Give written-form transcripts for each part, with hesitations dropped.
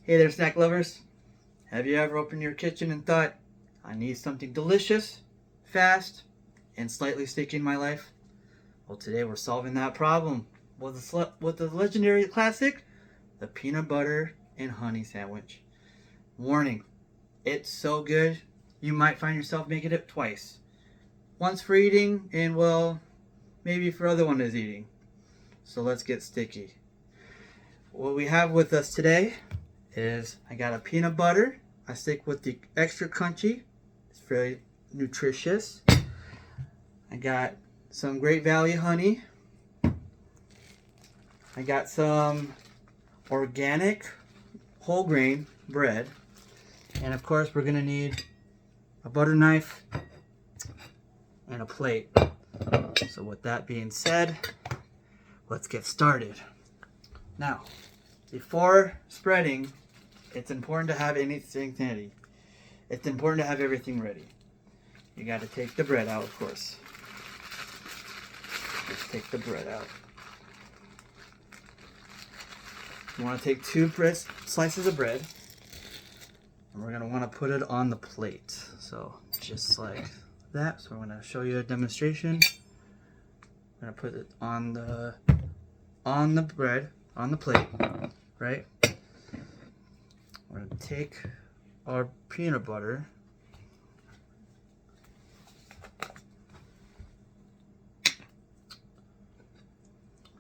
Hey there, snack lovers. Have you ever opened your kitchen and thought, I need something delicious, fast, and slightly sticky in my life? Well, today we're solving that problem with the legendary classic, the peanut butter and honey sandwich. Warning, it's so good, you might find yourself making it twice. Once for eating, and well, maybe for other one is eating. So let's get sticky. What we have with us today is I got a peanut butter. I stick with the extra crunchy. It's very nutritious. I got some Great Value honey. I got some organic whole grain bread. And of course we're gonna need a butter knife and a plate. So with that being said, let's get started. Now, before spreading, it's important to have anything ready. It's important to have everything ready. You got to take the bread out, of course. Let's take the bread out. You want to take two slices of bread, and we're going to want to put it on the plate. So just like that. So I'm going to show you a demonstration. I'm going to put it on the bread, on the plate, right? We're going to take our peanut butter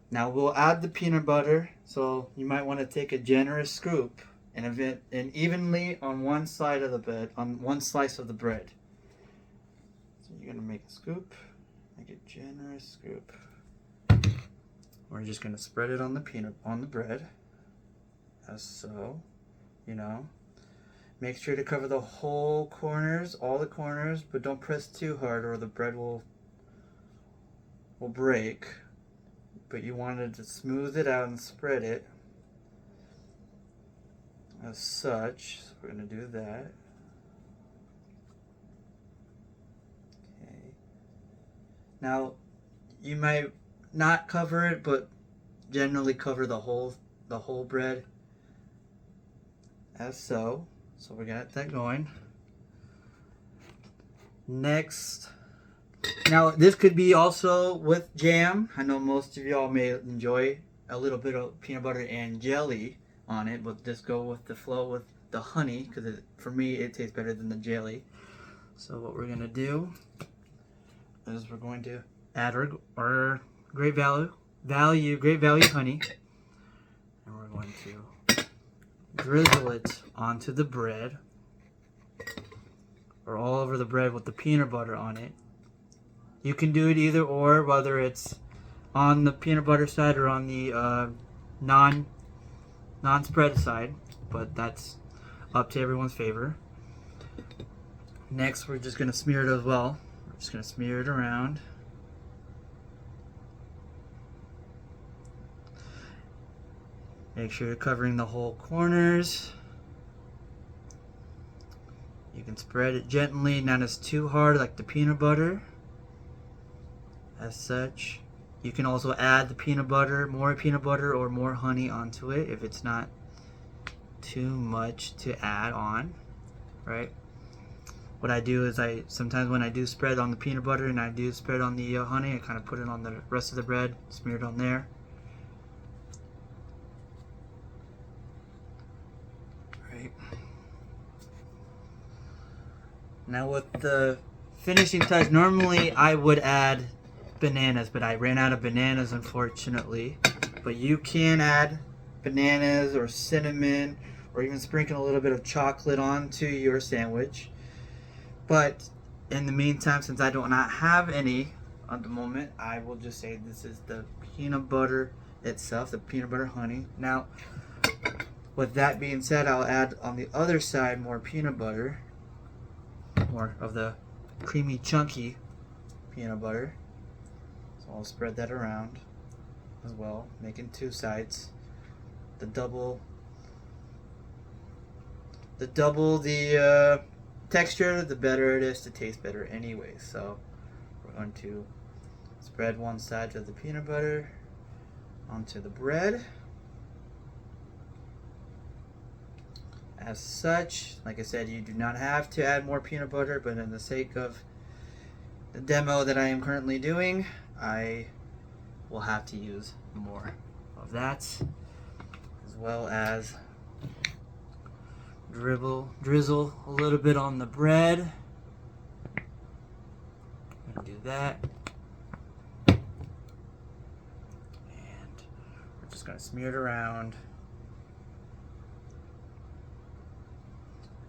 now we'll add the peanut butter, so you might want to take a generous scoop and evenly on one side of the bread, on one slice of the bread. So you're going to make a scoop, make a generous scoop. We're just going to spread it on the bread, as so. Make sure to cover the whole corners, all the corners, but don't press too hard or the bread will break. But you wanted to smooth it out and spread it as such. So we're going to do that. Okay. Now, you might not cover it, but generally cover the whole bread. As so. So we got that going. Next, now this could be also with jam. I know most of y'all may enjoy a little bit of peanut butter and jelly on it, but just go with the flow with the honey, because for me it tastes better than the jelly. So what we're gonna do is we're going to add our Great Value honey, and we're going to drizzle it onto the bread, or all over the bread with the peanut butter on it. You can do it either or, whether it's on the peanut butter side or on the non-spread side, but that's up to everyone's favor. Next, we're just going to smear it as well. We're just going to smear it around. Make sure you're covering the whole corners. You can spread it gently, not as too hard like the peanut butter. As such, you can also add the peanut butter, more peanut butter or more honey onto it if it's not too much to add on, right? What I do is sometimes when I do spread on the peanut butter and I do spread on the honey, I kind of put it on the rest of the bread, smear it on there. Right. Now with the finishing touch, normally I would add bananas, but I ran out of bananas unfortunately. But you can add bananas or cinnamon, or even sprinkle a little bit of chocolate onto your sandwich. But in the meantime, since I do not have any at the moment, I will just say this is the peanut butter itself, the peanut butter honey. Now, with that being said, I'll add on the other side more peanut butter, more of the creamy, chunky peanut butter. So I'll spread that around as well, making two sides. The double the texture, the better it is to taste better anyway. So we're going to spread one side of the peanut butter onto the bread. as such. Like I said, you do not have to add more peanut butter, but in the sake of the demo that I am currently doing, I will have to use more of that, as well as drizzle a little bit on the bread. Do that, and we're just gonna smear it around.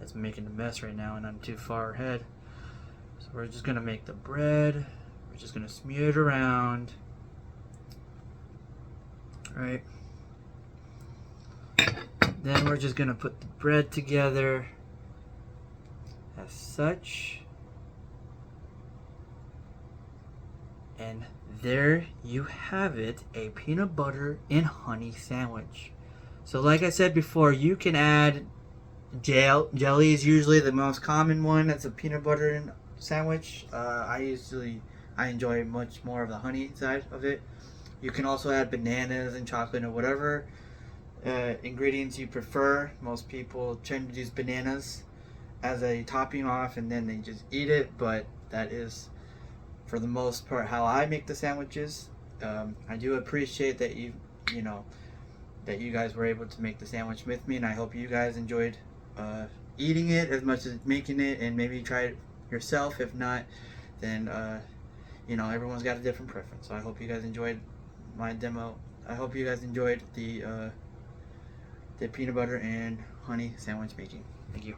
It's making a mess right now and I'm too far ahead, so we're just gonna make the bread, we're just gonna smear it around. Right, then we're just gonna put the bread together as such. And there you have it, a peanut butter and honey sandwich. So like I said before, you can add jelly is usually the most common one. That's a peanut butter and sandwich. I enjoy much more of the honey side of it. You can also add bananas and chocolate or whatever ingredients you prefer. Most people tend to use bananas as a topping off and then they just eat it, but that is for the most part how I make the sandwiches. I do appreciate that that you guys were able to make the sandwich with me, and I hope you guys enjoyed eating it as much as making it, and maybe try it yourself. If not, then everyone's got a different preference. So I hope you guys enjoyed my demo. I hope you guys enjoyed the peanut butter and honey sandwich making. Thank you.